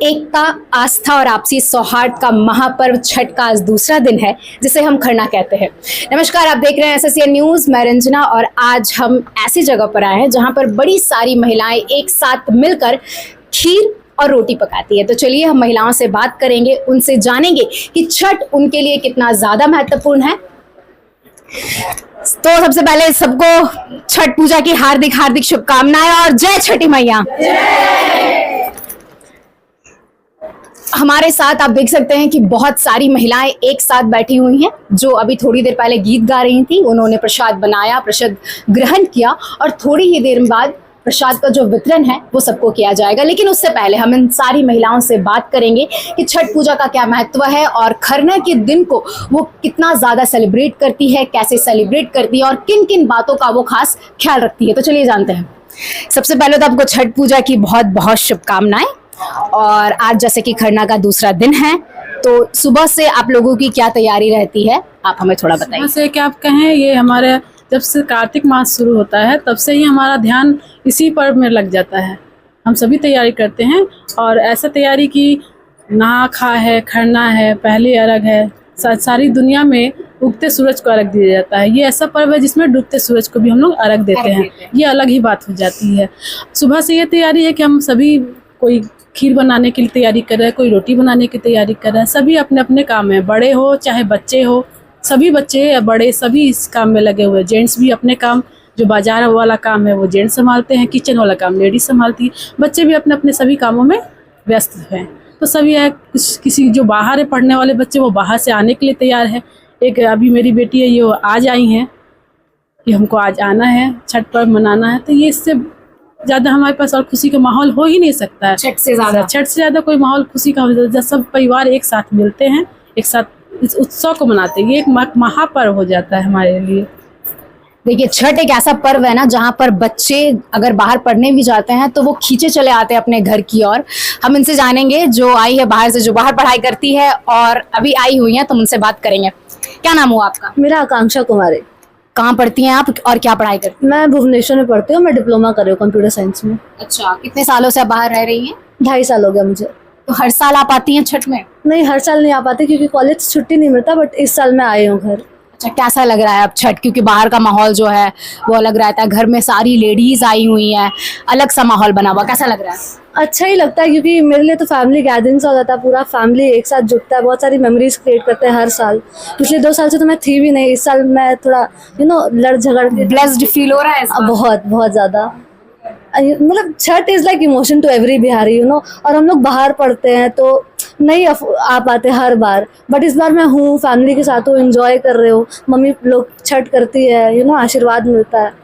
एकता, आस्था और आपसी सौहार्द का महापर्व छठ का आज दूसरा दिन है, जिसे हम खरना कहते हैं। नमस्कार, आप देख रहे हैं एसएससीएन न्यूज़। मैं रंजना और आज हम ऐसी जगह पर आए हैं जहां पर बड़ी सारी महिलाएं एक साथ मिलकर खीर और रोटी पकाती है। तो चलिए हम महिलाओं से बात करेंगे, उनसे जानेंगे कि छठ उनके लिए कितना ज़्यादा महत्वपूर्ण है। तो सबसे पहले सबको छठ पूजा की हार्दिक हार्दिक शुभकामनाएं और जय छठी मैया। हमारे साथ आप देख सकते हैं कि बहुत सारी महिलाएं एक साथ बैठी हुई हैं, जो अभी थोड़ी देर पहले गीत गा रही थी। उन्होंने प्रसाद बनाया, प्रसाद ग्रहण किया और थोड़ी ही देर बाद प्रसाद का जो वितरण है वो सबको किया जाएगा। लेकिन उससे पहले हम इन सारी महिलाओं से बात करेंगे कि छठ पूजा का क्या महत्व है और खरना के दिन को वो कितना ज़्यादा सेलिब्रेट करती है, कैसे सेलिब्रेट करती है और किन किन बातों का वो खास ख्याल रखती है। तो चलिए जानते हैं। सबसे पहले तो आपको छठ पूजा की बहुत बहुत शुभकामनाएं। और आज जैसे कि खरना का दूसरा दिन है, तो सुबह से आप लोगों की क्या तैयारी रहती है, आप हमें थोड़ा बताइए। से क्या आप कहें, ये हमारे जब से कार्तिक मास शुरू होता है तब से ही हमारा ध्यान इसी पर्व में लग जाता है। हम सभी तैयारी करते हैं और ऐसा तैयारी की नहा खा है, खरना है, पहले अर्घ है। सारी दुनिया में उगते सूरज को अर्घ दिया जाता है। ये ऐसा पर्व है जिसमें डूबते सूरज को भी हम लोग अर्घ देते हैं। ये अलग ही बात हो जाती है। सुबह से ये तैयारी है कि हम सभी, कोई खीर बनाने की तैयारी कर रहा है, कोई रोटी बनाने की तैयारी कर रहा है। सभी अपने अपने काम में, बड़े हो चाहे बच्चे हो, सभी बच्चे या बड़े सभी इस काम में लगे हुए हैं। जेंट्स भी अपने काम, जो बाजार वाला काम है वो जेंट्स संभालते हैं, किचन वाला काम लेडीज संभालती है, बच्चे भी अपने अपने सभी कामों में व्यस्त हैं। तो सभी है, किसी जो बाहर है पढ़ने वाले बच्चे, वो बाहर से आने के लिए तैयार है। एक अभी मेरी बेटी है, ये आज आई हैं कि हमको आज आना है, छठ पर्व मनाना है। तो ये इससे ज़्यादा हमारे पास और खुशी का माहौल हो ही नहीं सकता है। छठ से ज़्यादा कोई माहौल खुशी का हो जाता है जब सब परिवार एक साथ मिलते हैं, एक साथ इस उत्सव को मनाते हैं। ये एक महापर्व हो जाता है हमारे लिए। देखिए, छठ एक ऐसा पर्व है ना जहाँ पर बच्चे अगर बाहर पढ़ने भी जाते हैं तो वो खींचे चले आते हैं अपने घर की ओर। हम इनसे जानेंगे, जो आई है बाहर से, जो बाहर पढ़ाई करती है और अभी आई हुई है, तो उनसे बात करेंगे। क्या नाम हुआ आपका? मेरा आकांक्षा कुमारी। कहाँ पढ़ती हैं आप और क्या पढ़ाई करती हैं? मैं भुवनेश्वर में पढ़ती हूँ। मैं डिप्लोमा कर रही हूँ कंप्यूटर साइंस में। अच्छा, कितने सालों से आप बाहर रह रही हैं? 2.5 साल हो गया मुझे। तो हर साल आप आती हैं छठ में? नहीं, हर साल नहीं आ पाती क्योंकि कॉलेज से छुट्टी नहीं मिलता, बट इस साल मैं आई हूँ घर। अच्छा, कैसा लग रहा है अब छठ? क्योंकि बाहर का माहौल जो है वो अलग रहता है, घर में सारी लेडीज आई हुई हैं, अलग सा माहौल बना हुआ, कैसा लग रहा है? अच्छा ही लगता है क्योंकि मेरे लिए तो फैमिली गैदरिंग्स हो जाता है, पूरा फैमिली एक साथ जुटता है, बहुत सारी मेमोरीज क्रिएट करते हैं हर साल। पिछले 2 साल से तो मैं थी भी नहीं, इस साल मैं थोड़ा लड़ झगड़ के ब्लेस्ड फील हो रहा है इस बार? बहुत बहुत ज़्यादा। मतलब Chhath is like emotion to every Bihari, और हम लोग बाहर पढ़ते हैं तो नहीं आ पाते हर बार, बट इस बार मैं हूँ, फैमिली के साथ हूँ, एंजॉय कर रहे हो। मम्मी लोग छठ करती है, आशीर्वाद मिलता है।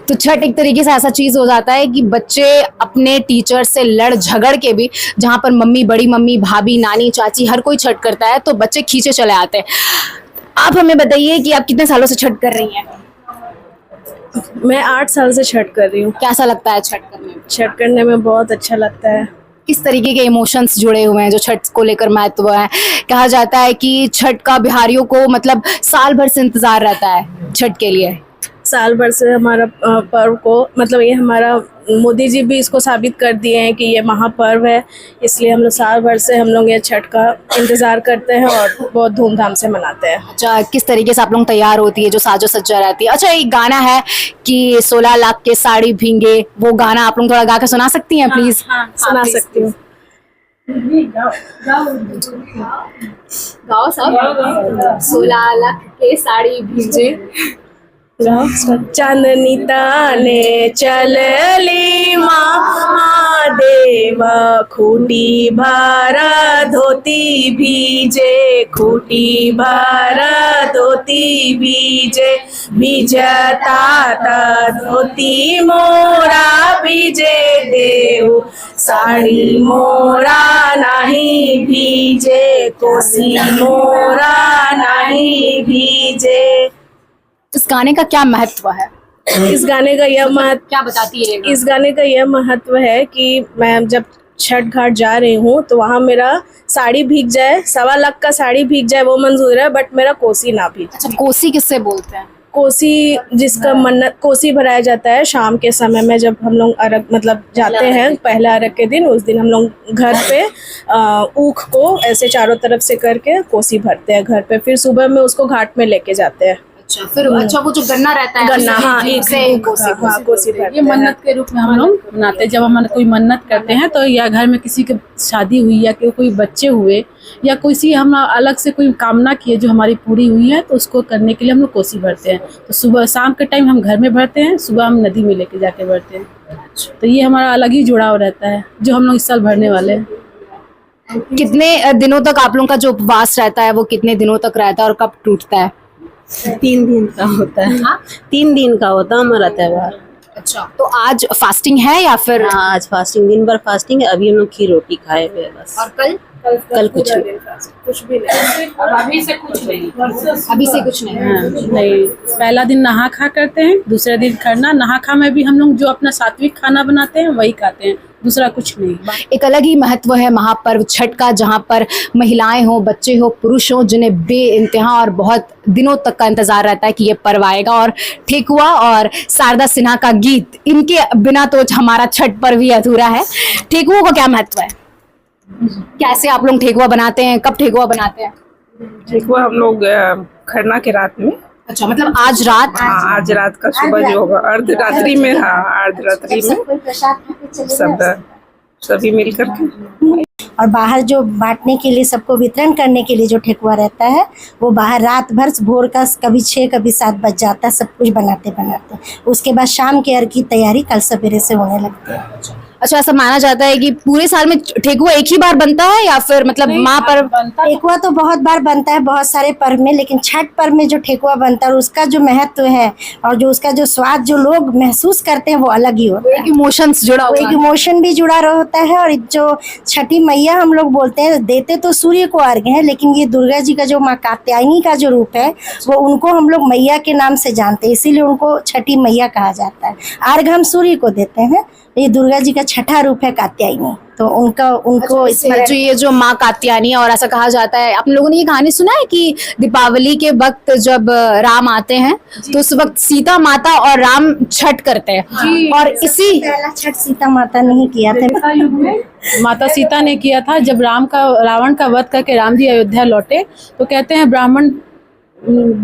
तो छठ एक तरीके से ऐसा चीज हो जाता है कि बच्चे अपने टीचर से लड़ झगड़ के भी, जहाँ पर मम्मी, बड़ी मम्मी, भाभी, नानी, चाची हर कोई छठ करता है, तो बच्चे खींचे चले आते हैं। आप हमें बताइए कि आप कितने सालों से छठ कर रही हैं? मैं 8 साल से छठ कर रही हूँ। कैसा लगता है छठ करने में? छठ करने में बहुत अच्छा लगता है। किस तरीके के इमोशंस जुड़े हुए हैं जो छठ को लेकर महत्व है? कहा जाता है कि छठ का बिहारियों को मतलब साल भर से इंतजार रहता है छठ के लिए। साल भर से हमारा पर्व को, मतलब ये हमारा मोदी जी भी इसको साबित कर दिए हैं कि ये महापर्व है, इसलिए हम लोग साल भर से हम लोग ये छठ का इंतज़ार करते हैं और बहुत धूमधाम से मनाते हैं। अच्छा, किस तरीके से आप लोग तैयार होती है, जो साजो सज्जा रहती है? अच्छा, एक गाना है कि 16 लाख के साड़ी भींगे, वो गाना आप लोग थोड़ा गा के सुना सकती हैं प्लीज? हाँ, सुना सकती हूँ। गाओ सब। 16 लाख के साड़ी भींगे, चांदनी ताने चलली महादेव, खूटी भारा धोती भीजे, खूटी भारा धोती भीजे, भीजता धोती मोरा भीजे देव, साड़ी मोरा नहीं भीजे, कोसी मोरा नहीं भीजे। इस गाने का क्या महत्व है? इस गाने का यह महत्व क्या बताती है? इस गाने का यह महत्व है कि मैं जब छठ घाट जा रही हूँ तो वहाँ मेरा साड़ी भीग जाए, 1.25 लाख का साड़ी भीग जाए वो मंजूर है, बट मेरा कोसी ना भीग। अच्छा, कोसी किससे बोलते हैं? कोसी, जिसका मन्नत कोसी भराया जाता है शाम के समय में, जब हम लोग अर्घ मतलब जाते हैं पहला अर्घ के दिन, उस दिन हम लोग घर पे ऊख को ऐसे चारों तरफ से करके कोसी भरते हैं घर पे, फिर सुबह में उसको घाट में लेके जाते हैं। अच्छा, फिर अच्छा वो जो गन्ना रहता है, गन्ना, हाँ, एक से कोसी कोसी भरते ये हैं। मन्नत के रूप में हम लोग मनाते हैं। जब हम कोई मन्नत करते हैं तो या घर में किसी की शादी हुई या कोई बच्चे हुए या किसी हम अलग से कोई कामना किए जो हमारी पूरी हुई है, तो उसको करने के लिए हम लोग कोसी भरते हैं। तो सुबह शाम के टाइम हम घर में भरते हैं, सुबह हम नदी में लेके जाके भरते हैं। तो ये हमारा अलग ही जुड़ाव रहता है जो हम लोग इस साल भरने वाले हैं। कितने दिनों तक आप लोगों का जो उपवास रहता है वो कितने दिनों तक रहता है और कब टूटता है? 3 दिन का होता है। 3 दिन का होता है हमारा त्योहार। अच्छा, तो आज फास्टिंग है या फिर हाँ, आज फास्टिंग, दिन भर फास्टिंग है। अभी हम लोग खीर रोटी खाए हुए हैं बस। और कल कल कुछ नहीं। कुछ भी नहीं, अभी से कुछ नहीं। अभी से कुछ नहीं? हाँ, नहीं, पहला दिन नहा खा करते हैं, दूसरे दिन खरना। नहा खा में भी हम लोग जो अपना सात्विक खाना बनाते हैं वही खाते हैं, दूसरा कुछ नहीं। एक अलग ही महत्व है महापर्व छठ का, जहाँ पर महिलाएं हो, बच्चे हो, पुरुष हो, जिन्हें बेइंतहा और बहुत दिनों तक का इंतजार रहता है कि ये पर्व आएगा। और ठेकुआ और शारदा सिन्हा का गीत, इनके बिना तो हमारा छठ पर्व ही अधूरा है। ठेकुआ का क्या महत्व है? कैसे आप लोग ठेकुआ बनाते हैं? कब ठेकुआ बनाते हैं? ठेकुआ हम लोग खरना के रात में। अच्छा, मतलब आज रात? हाँ, आज रात का सुबह जो होगा अर्धरात्रि में। हाँ, अर्धरात्रि में सब सभी मिलकर के। और बाहर जो बांटने के लिए, सबको वितरण करने के लिए जो ठेकुआ रहता है, वो बाहर रात भर, भोर का कभी 6 कभी 7 बज जाता है सब कुछ बनाते बनाते। उसके बाद शाम के अर्घ की तैयारी कल सवेरे से होने लगती है। अच्छा, ऐसा माना जाता है कि पूरे साल में ठेकुआ एक ही बार बनता है या फिर मतलब महापर्व? ठेकुआ तो बहुत बार बनता है बहुत सारे पर्व में, लेकिन छठ पर्व में जो ठेकुआ बनता है और उसका जो महत्व है और जो उसका जो स्वाद जो लोग महसूस करते हैं वो अलग ही होता है। एक इमोशंस जुड़ा हुआ एक है। इमोशन भी जुड़ा होता है। और जो छठी मैया हम लोग बोलते हैं, देते तो सूर्य को अर्घ है, लेकिन ये दुर्गा जी का जो माँ कात्यायनी का जो रूप है, वो उनको हम लोग मैया के नाम से जानते हैं, इसीलिए उनको छठी मैया कहा जाता है। अर्घ हम सूर्य को देते हैं, ये दुर्गा जी का छठा रूप है कात्यायनी, तो उनको जो ये जो माँ कात्यायनी है, और ऐसा कहा जाता है, आप लोगों ने ये कहानी सुना है कि दीपावली के वक्त जब राम आते हैं तो उस वक्त सीता माता और राम छठ करते हैं। और इसी पहला छठ सीता माता नहीं किया था, माता सीता ने किया था। जब रावण का वध करके राम जी अयोध्या लौटे, तो कहते हैं ब्राह्मण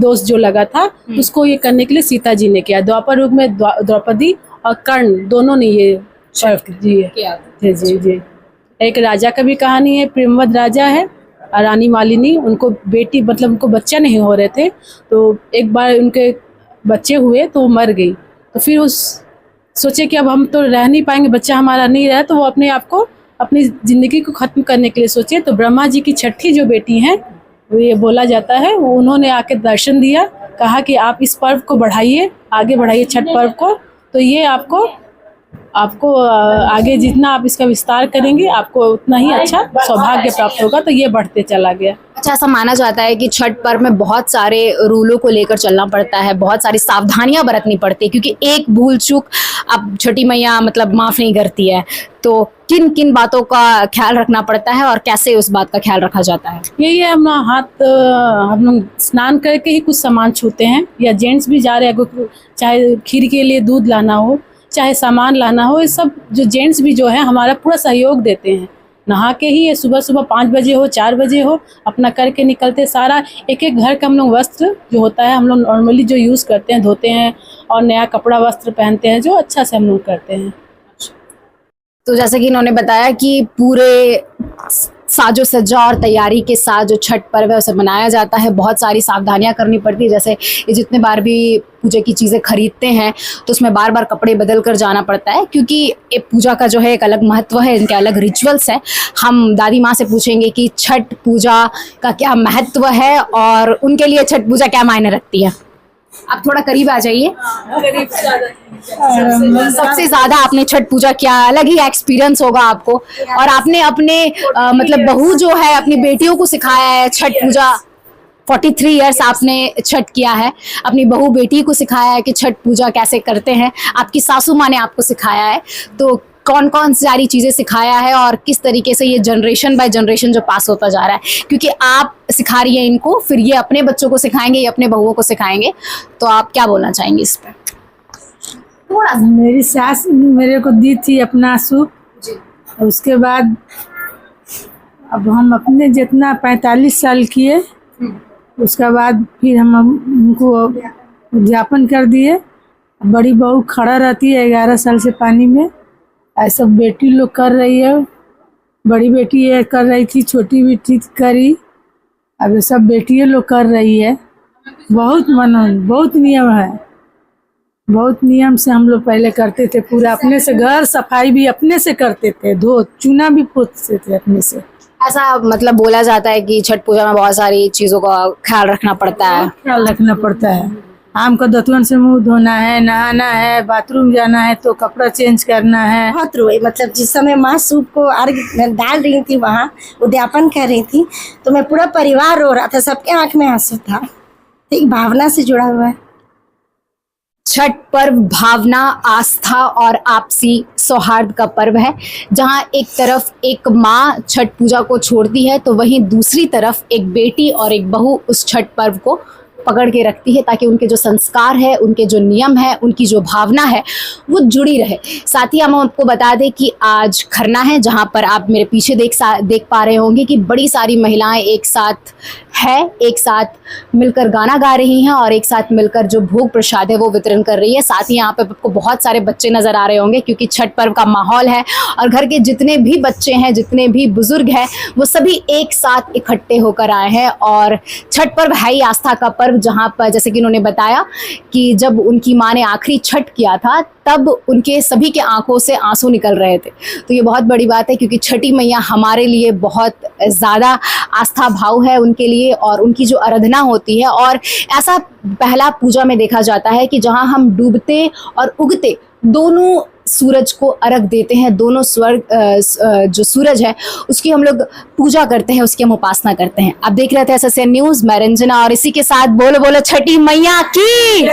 दोष जो लगा था उसको ये करने के लिए सीता जी ने किया। द्वापर युग में द्रौपदी और कर्ण दोनों ने ये जी जी जी। एक राजा का भी कहानी है, प्रेमवद राजा है, रानी मालिनी, उनको बेटी मतलब उनको बच्चा नहीं हो रहे थे, तो एक बार उनके बच्चे हुए तो वो मर गई। तो फिर उस सोचे कि अब हम तो रह नहीं पाएंगे, बच्चा हमारा नहीं रहा, तो वो अपने आप को, अपनी ज़िंदगी को ख़त्म करने के लिए सोचे। तो ब्रह्मा जी की छठी जो बेटी हैं, वो ये बोला जाता है, वो उन्होंने आके दर्शन दिया, कहा कि आप इस पर्व को बढ़ाइए, आगे बढ़ाइए छठ पर्व को, तो ये आपको आगे जितना आप इसका विस्तार करेंगे आपको उतना ही अच्छा सौभाग्य प्राप्त होगा। तो ये बढ़ते चला गया। अच्छा, ऐसा माना जाता है कि छठ पर्व में बहुत सारे रूलों को लेकर चलना पड़ता है, बहुत सारी सावधानियां बरतनी पड़ती है, क्योंकि एक भूल चूक अब छठी मैया मतलब माफ नहीं करती है। तो किन किन बातों का ख्याल रखना पड़ता है और कैसे उस बात का ख्याल रखा जाता है? यही है, हम लोग स्नान करके ही कुछ सामान छूते हैं, या जेंट्स भी जा रहे हैं, चाहे खीर के लिए दूध लाना हो, चाहे सामान लाना हो, ये सब जो जेंट्स भी जो है हमारा पूरा सहयोग देते हैं। नहा के ही, ये सुबह सुबह 5 बजे हो 4 बजे हो अपना करके निकलते, सारा एक एक घर का हम लोग वस्त्र जो होता है हम लोग नॉर्मली जो यूज़ करते हैं धोते हैं, और नया कपड़ा वस्त्र पहनते हैं, जो अच्छा से हम लोग करते हैं। तो जैसे कि इन्होंने बताया कि पूरे साजो सज्जा और तैयारी के साथ जो छठ पर्व है उसे मनाया जाता है, बहुत सारी सावधानियां करनी पड़ती है। जैसे ये जितने बार भी पूजा की चीज़ें खरीदते हैं तो उसमें बार बार कपड़े बदल कर जाना पड़ता है, क्योंकि ये पूजा का जो है एक अलग महत्व है, इनके अलग रिचुअल्स हैं। हम दादी माँ से पूछेंगे कि छठ पूजा का क्या महत्व है और उनके लिए छठ पूजा क्या मायने रखती है। आप थोड़ा करीब आ जाइए। सबसे ज्यादा आपने छठ पूजा क्या, अलग ही एक्सपीरियंस होगा आपको, और आपने अपने मतलब बहू जो है अपनी बेटियों को सिखाया है छठ पूजा। 43 इयर्स आपने छठ किया है, अपनी बहू बेटी को सिखाया है कि छठ पूजा कैसे करते हैं, आपकी सासू माँ ने आपको सिखाया है। तो कौन कौन सारी चीज़ें सिखाया है और किस तरीके से ये जनरेशन बाय जनरेशन जो पास होता जा रहा है, क्योंकि आप सिखा रही हैं इनको, फिर ये अपने बच्चों को सिखाएंगे, ये अपने बहुओं को सिखाएंगे, तो आप क्या बोलना चाहेंगे इस पर? थोड़ा सा। मेरी सास मेरे को दी थी अपना सूप, उसके बाद अब हम अपने जितना 45 साल किए, उसके बाद फिर हम उनको उद्यापन कर दिए। बड़ी बहू खड़ा रहती है 11 साल से पानी में, ऐसा बेटी लोग कर रही है, बड़ी बेटी ये कर रही थी, छोटी बेटी करी, अब ये सब बेटियाँ लोग कर रही है। बहुत मनन, बहुत नियम है, बहुत नियम से हम लोग पहले करते थे, पूरा अपने से, घर सफाई भी अपने से करते थे, धो चूना भी पोतते थे अपने से। ऐसा मतलब बोला जाता है कि छठ पूजा में बहुत सारी चीज़ों का ख्याल रखना पड़ता है। ख्याल रखना पड़ता है, आम का दतवन से मुंह धोना है, नहाना है, बाथरूम जाना है तो कपड़ा चेंज करना है। बहुत रोए, मतलब जिस समय माँ सूप को अर्घ डाल रही थी, वहाँ उद्यापन कर रही थी, तो मैं पूरा परिवार रो रहा था, सबके आंख में आंसू था। एक भावना से जुड़ा हुआ है। छठ पर्व भावना, आस्था और आपसी सौहार्द का पर्व है, जहां एक तरफ एक माँ छठ पूजा को छोड़ती है तो वहीं दूसरी तरफ एक बेटी और एक बहू उस छठ पर्व को पकड़ के रखती है, ताकि उनके जो संस्कार है, उनके जो नियम है, उनकी जो भावना है वो जुड़ी रहे। साथ ही हम आपको बता दें कि आज खरना है, जहां पर आप मेरे पीछे देख पा रहे होंगे कि बड़ी सारी महिलाएं एक साथ एक साथ मिलकर गाना गा रही हैं और एक साथ मिलकर जो भोग प्रसाद है वो वितरण कर रही है। साथ ही यहाँ पे आपको बहुत सारे बच्चे नजर आ रहे होंगे, क्योंकि छठ पर्व का माहौल है और घर के जितने भी बच्चे हैं, जितने भी बुजुर्ग हैं, वो सभी एक साथ इकट्ठे होकर आए हैं। और छठ पर्व है ही आस्था का पर्व, जहाँ पर जैसे कि उन्होंने बताया कि जब उनकी माँ ने आखिरी छठ किया था तब उनके सभी के आंखों से आंसू निकल रहे थे। तो ये बहुत बड़ी बात है, क्योंकि छठी मैया हमारे लिए बहुत ज़्यादा आस्था भाव है उनके लिए, और उनकी जो आराधना होती है। और ऐसा पहला पूजा में देखा जाता है कि जहां हम डूबते और उगते दोनों सूरज को अर्घ देते हैं, दोनों जो सूरज है उसकी हम लोग पूजा करते हैं, उसकी हम उपासना करते हैं। आप देख रहे थे SSN न्यूज़, मैं रंजना, और इसी के साथ बोलो बोलो छठी मैया की।